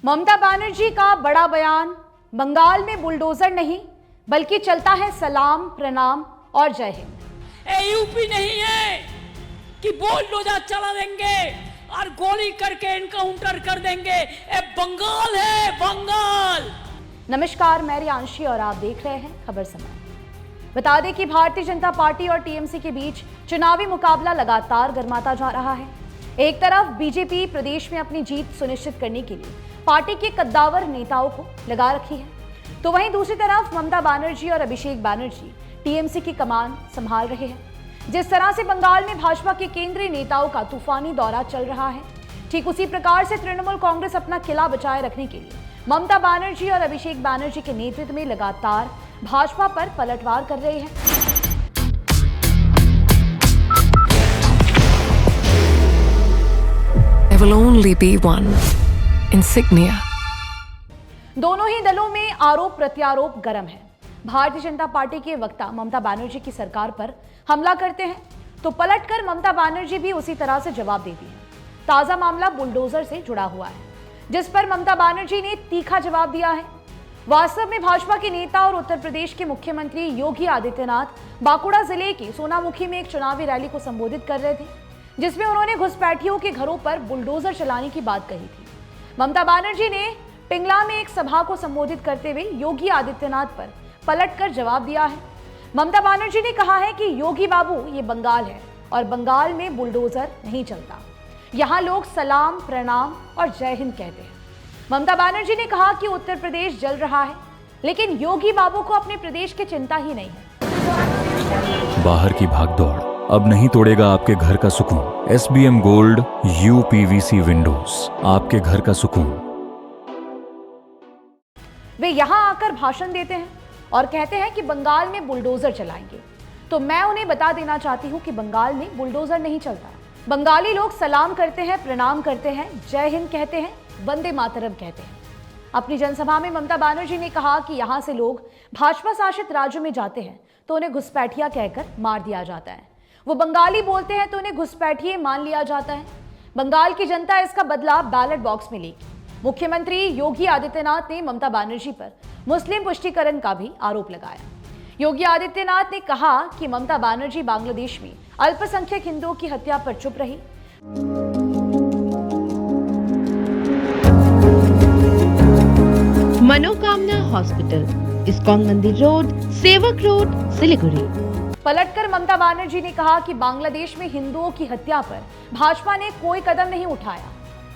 ममता बनर्जी का बड़ा बयान, बंगाल में बुलडोजर नहीं बल्कि चलता है सलाम, प्रणाम और जय हिंद। यूपी नहीं है कि बुलडोजर चला देंगे और गोली करके एनकाउंटर कर देंगे। ये बंगाल है, बंगाल। नमस्कार, मैं रियांशी और आप देख रहे हैं खबर समय। बता दें कि भारतीय जनता पार्टी और टीएमसी के बीच चुनावी मुकाबला लगातार गर्माता जा रहा है। एक तरफ बीजेपी प्रदेश में अपनी जीत सुनिश्चित करने के लिए पार्टी के कद्दावर नेताओं को लगा रखी है, तो वहीं दूसरी तरफ ममता बनर्जी और अभिषेक बनर्जी टीएमसी की कमान संभाल रहे हैं। जिस तरह से बंगाल में भाजपा के केंद्रीय नेताओं का तूफानी दौरा चल रहा है, ठीक उसी प्रकार से तृणमूल कांग्रेस अपना किला बचाए रखने के लिए ममता बनर्जी और अभिषेक बनर्जी के नेतृत्व में लगातार भाजपा पर पलटवार कर रही है। There will only be one insignia. दोनों ही दलों में आरोप प्रत्यारोप गर्म है। भारतीय जनता पार्टी के वक्ता ममता बनर्जी की सरकार पर हमला करते हैं तो पलटकर ममता बनर्जी भी उसी तरह से जवाब देती है। ताजा मामला बुलडोजर से जुड़ा हुआ है, जिस पर ममता बनर्जी ने तीखा जवाब दिया है। वास्तव में भाजपा के नेता और उत्तर प्रदेश के मुख्यमंत्री योगी आदित्यनाथ बांकुड़ा जिले के सोनामुखी में एक चुनावी रैली को संबोधित कर रहे थे, जिसमें उन्होंने घुसपैठियों के घरों पर बुलडोजर चलाने की बात कही थी। ममता बनर्जी ने पिंगला में एक सभा को संबोधित करते हुए योगी आदित्यनाथ पर पलटकर जवाब दिया है। ममता बनर्जी ने कहा है कि योगी बाबू, ये बंगाल है और बंगाल में बुलडोजर नहीं चलता। यहाँ लोग सलाम, प्रणाम और जय हिंद कहते हैं। ममता बनर्जी ने कहा कि उत्तर प्रदेश जल रहा है, लेकिन योगी बाबू को अपने प्रदेश की चिंता ही नहीं है। बाहर की भागदौड़ अब नहीं तोड़ेगा आपके घर का सुकून। SBM गोल्ड UPVC विंडोज, आपके घर का सुकून। वे यहाँ आकर भाषण देते हैं और कहते हैं कि बंगाल में बुलडोजर चलाएंगे, तो मैं उन्हें बता देना चाहती हूँ कि बंगाल में बुलडोजर नहीं चलता। बंगाली लोग सलाम करते हैं, प्रणाम करते हैं, जय हिंद कहते हैं, वंदे मातरम कहते हैं। अपनी जनसभा में ममता बनर्जी ने कहा कि यहाँ से लोग भाजपा शासित राज्यों में जाते हैं तो उन्हें घुसपैठिया कहकर मार दिया जाता है। वो बंगाली बोलते हैं तो उन्हें घुसपैठिए मान लिया जाता है। बंगाल की जनता इसका बदला बैलेट बॉक्स में लेगी। मुख्यमंत्री योगी आदित्यनाथ ने ममता बनर्जी पर मुस्लिम पुष्टिकरण का भी आरोप लगाया। योगी आदित्यनाथ ने कहा कि ममता बनर्जी बांग्लादेश में अल्पसंख्यक हिंदुओं की हत्या पर चुप रही। मनोकामना हॉस्पिटल, इस्कॉन मंदिर रोड, सेवक रोड, सिलीगुड़ी। पलटकर ममता बनर्जी ने कहा कि बांग्लादेश में हिंदुओं की हत्या पर भाजपा ने कोई कदम नहीं उठाया।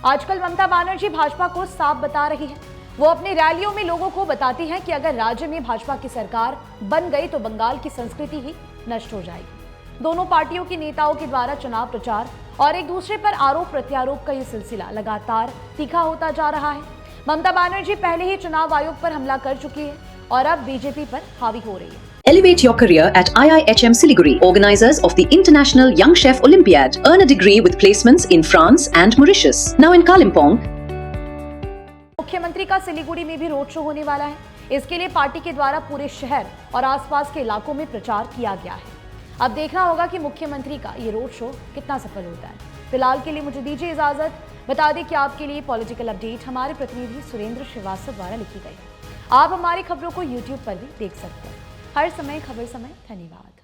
आजकल ममता बनर्जी भाजपा को साफ बता रही है। वो अपनी रैलियों में लोगों को बताती हैं कि अगर राज्य में भाजपा की सरकार बन गई तो बंगाल की संस्कृति ही नष्ट हो जाएगी। दोनों पार्टियों के नेताओं के द्वारा चुनाव प्रचार और एक दूसरे पर आरोप प्रत्यारोप का ये सिलसिला लगातार तीखा होता जा रहा है। ममता बनर्जी पहले ही चुनाव आयोग पर हमला कर चुकी है और अब बीजेपी पर हावी हो रही है। Elevate your career at IIHM Siliguri, organizers of the International Young Chef Olympiad. Earn a degree with placements in France and Mauritius. Now in Kalimpong. मुख्यमंत्री का सिलीगुड़ी में भी रोड शो होने वाला है। इसके लिए पार्टी के द्वारा पूरे शहर और आसपास के इलाकों में प्रचार किया गया है। अब देखना होगा कि मुख्यमंत्री का ये रोड शो कितना सफल होता है। फिलहाल के लिए मुझे दीजिए इजाजत। बता दें कि आपके लिए पॉलिटिकल अपडेट हमारे प्रतिनिधि सुरेंद्र श्रीवास्तव द्वारा लिखी गई है। आप हमारी खबरों को YouTube पर भी देख सकते हैं। हर समय खबर समय। धन्यवाद।